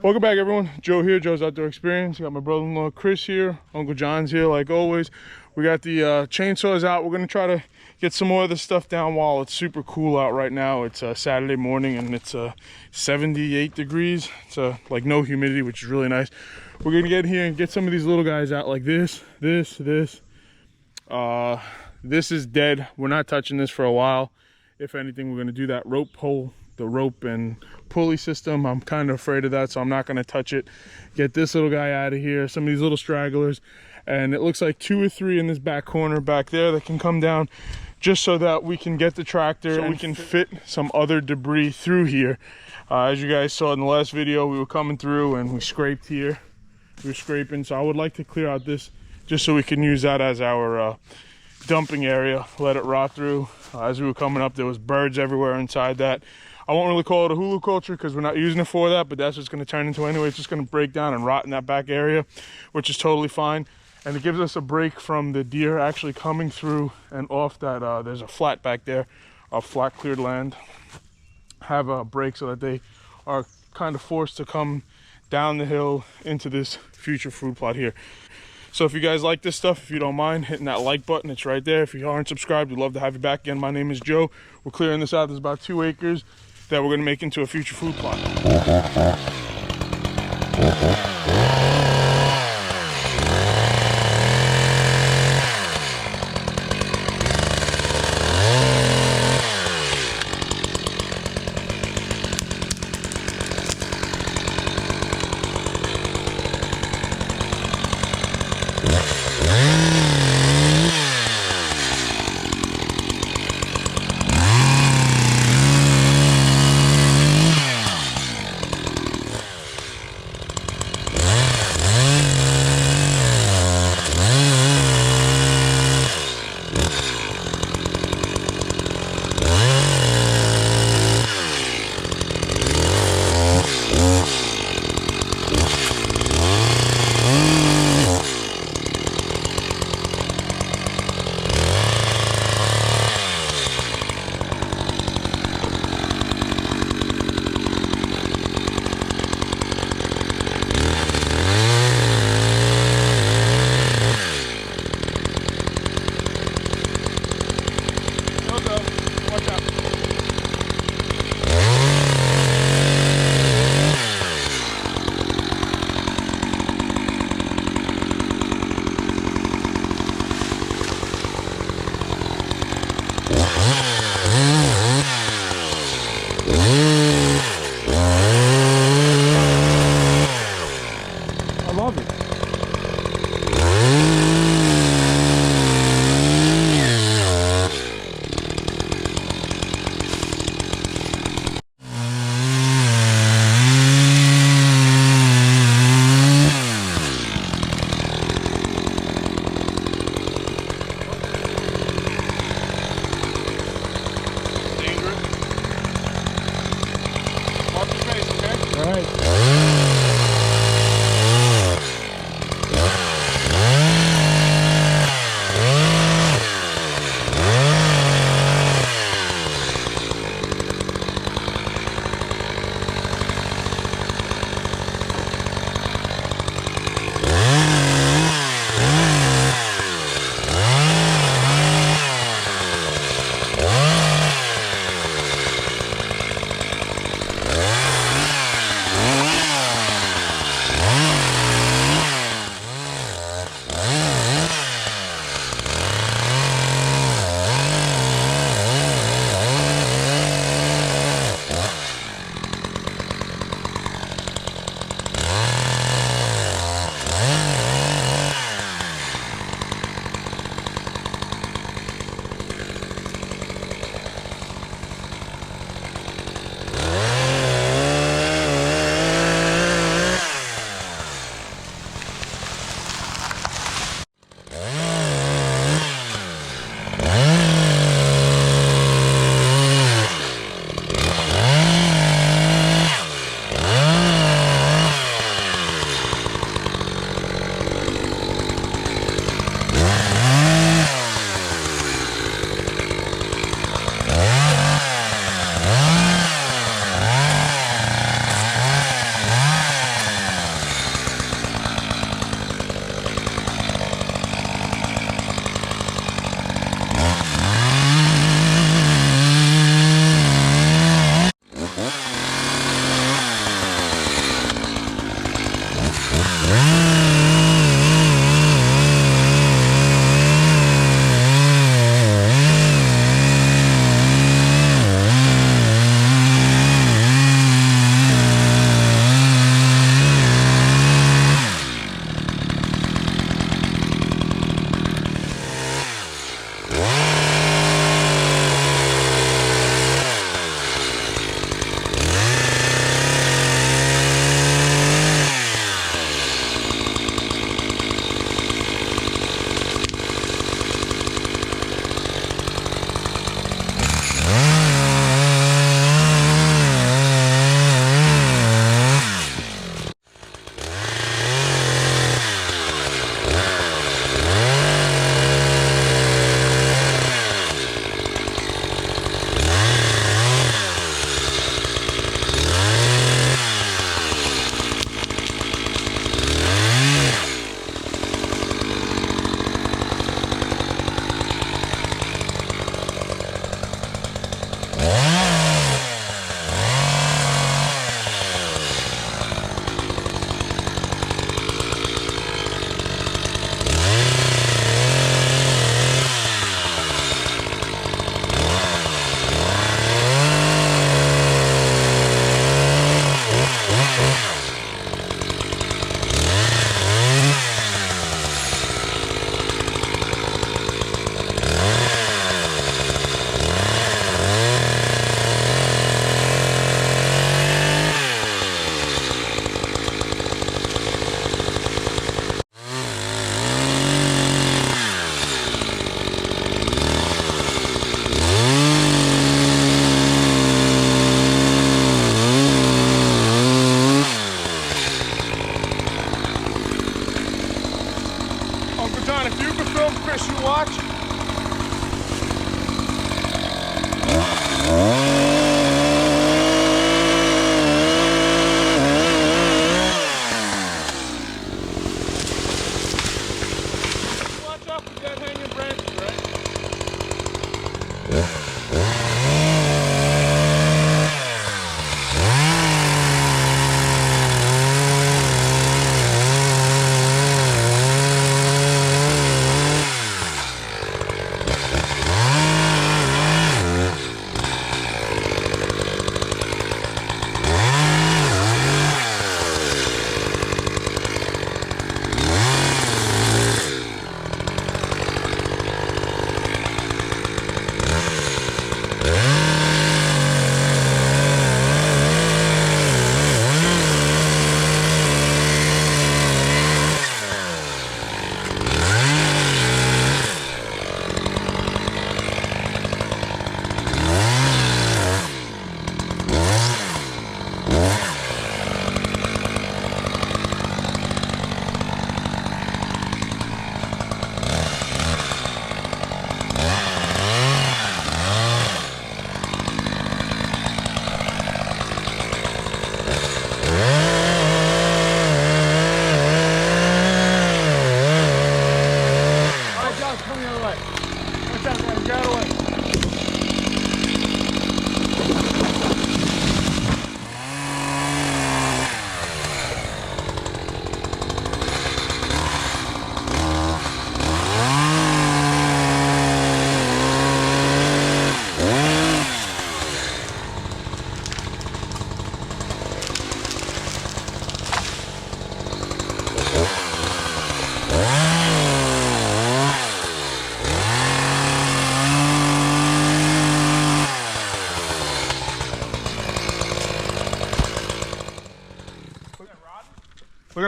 Welcome back, everyone. Joe here, Joe's Outdoor Experience. Got my brother-in-law Chris here. Uncle John's here, like always. We got the chainsaws out. We're gonna try to get some more of this stuff down while it's super cool out right now. It's Saturday morning and it's 78 degrees. It's like no humidity, which is really nice. We're gonna get here and get some of these little guys out, like this. This is dead. We're not touching this for a while. If anything, we're gonna do that rope pull, the rope and pulley system. I'm kind of afraid of that, so I'm not going to touch it. Get this little guy out of here, some of these little stragglers, and it looks like 2 or 3 in this back corner back there that can come down, just so that we can get the tractor and we can fit some other debris through here. As you guys saw in the last video, we were coming through and we scraped here. We were scraping, so I would like to clear out this just so we can use that as our dumping area, let it rot through. As we were coming up, there was birds everywhere inside that. I won't really call it a hulu culture because we're not using it for that, but that's what it's going to turn into anyway. It's just going to break down and rot in that back area, which is totally fine. And it gives us a break from the deer actually coming through and off that. There's a flat back there, a flat cleared land. Have a break so that they are kind of forced to come down the hill into this future food plot here. So if you guys like this stuff, if you don't mind hitting that like button, it's right there. If you aren't subscribed, we'd love to have you back again. My name is Joe. We're clearing this out. There's about 2 acres that we're going to make into a future food plot.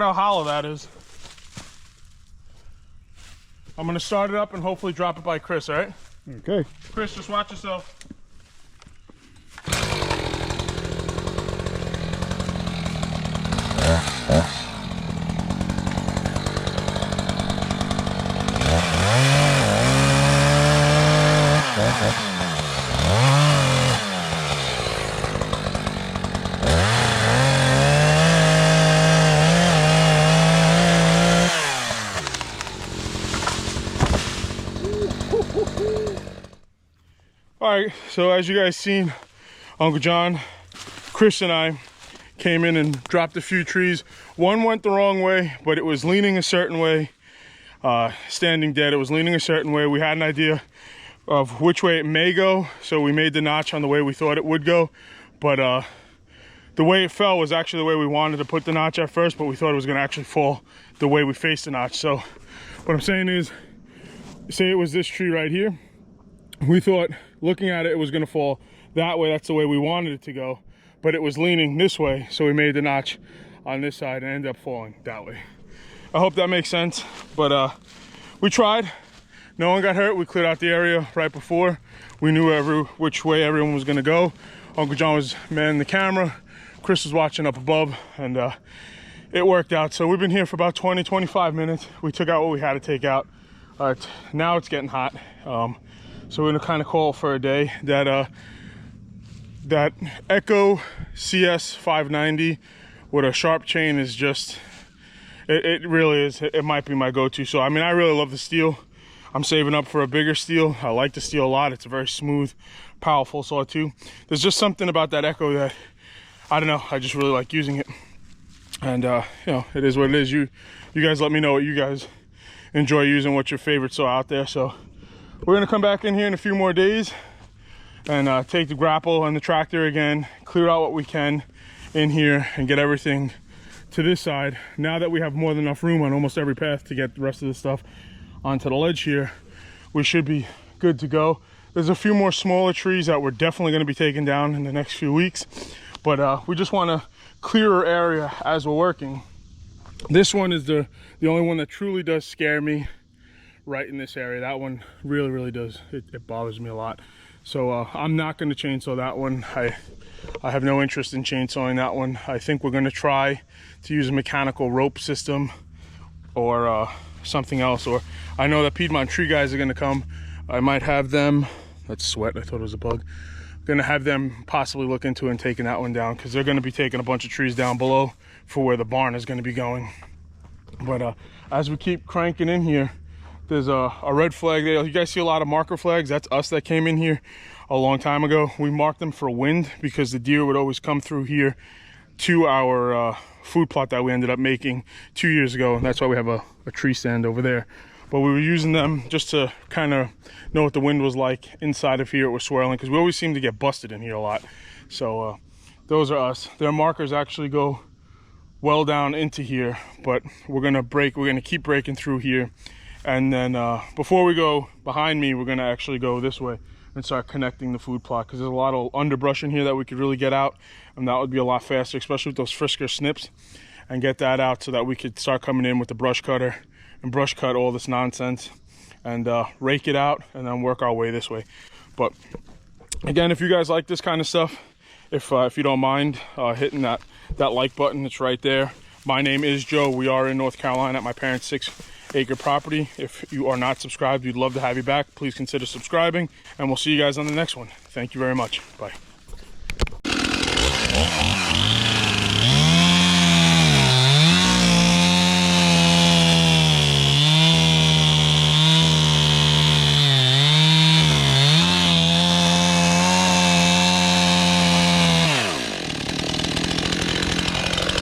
at how hollow that is. I'm gonna start it up and hopefully drop it by Chris, all right? Okay. Chris, just watch yourself. All right, so as you guys seen, Uncle John, Chris and I came in and dropped a few trees. One went the wrong way, but it was leaning a certain way, standing dead. It was leaning a certain way. We had an idea of which way it may go, so we made the notch on the way we thought it would go. But the way it fell was actually the way we wanted to put the notch at first, but we thought it was gonna actually fall the way we faced the notch. So what I'm saying is, say it was this tree right here. We thought, looking at it, it was gonna fall that way. That's the way we wanted it to go, but it was leaning this way, so we made the notch on this side and ended up falling that way. I hope that makes sense, but we tried. No one got hurt. We cleared out the area right before. We knew which way everyone was gonna go. Uncle John was manning the camera. Chris was watching up above, and it worked out. So we've been here for about 20-25 minutes. We took out what we had to take out. Now it's getting hot. So we're gonna kind of call for a day. That Echo CS-590 with a sharp chain is just, it really is, it might be my go-to. So I mean, I really love the steel. I'm saving up for a bigger steel. I like the steel a lot. It's a very smooth, powerful saw too. There's just something about that Echo that, I don't know, I just really like using it. And you know, it is what it is. You guys let me know what you guys enjoy using, what's your favorite saw out there. So we're gonna come back in here in a few more days and take the grapple and the tractor again, clear out what we can in here and get everything to this side. Now that we have more than enough room on almost every path to get the rest of the stuff onto the ledge here, we should be good to go. There's a few more smaller trees that we're definitely gonna be taking down in the next few weeks, but we just want a clearer area as we're working. This one is the only one that truly does scare me. Right in this area, that one really does, it bothers me a lot. So I'm not going to chainsaw that one. I have no interest in chainsawing that one. I think we're going to try to use a mechanical rope system or something else. Or I know that Piedmont tree guys are going to come. I might have them, that's sweat, I thought it was a bug. Going to have them possibly look into it and taking that one down, because they're going to be taking a bunch of trees down below for where the barn is going to be going. But as we keep cranking in here, there's a red flag there. You guys see a lot of marker flags. That's us that came in here a long time ago. We marked them for wind because the deer would always come through here to our food plot that we ended up making 2 years ago. And that's why we have a tree stand over there. But we were using them just to kind of know what the wind was like inside of here. It was swirling because we always seem to get busted in here a lot. So those are us. Their markers actually go well down into here, but we're gonna keep breaking through here. And then before we go behind me, we're gonna actually go this way and start connecting the food plot, because there's a lot of underbrush in here that we could really get out, and that would be a lot faster, especially with those Frisker snips, and get that out so that we could start coming in with the brush cutter and brush cut all this nonsense and rake it out and then work our way this way. But again, if you guys like this kind of stuff, if you don't mind hitting that like button, it's right there. My name is Joe. We are in North Carolina at my parents' 6-acre property. If you are not subscribed, we'd love to have you back. Please consider subscribing, and we'll see you guys on the next one. Thank you very much. Bye.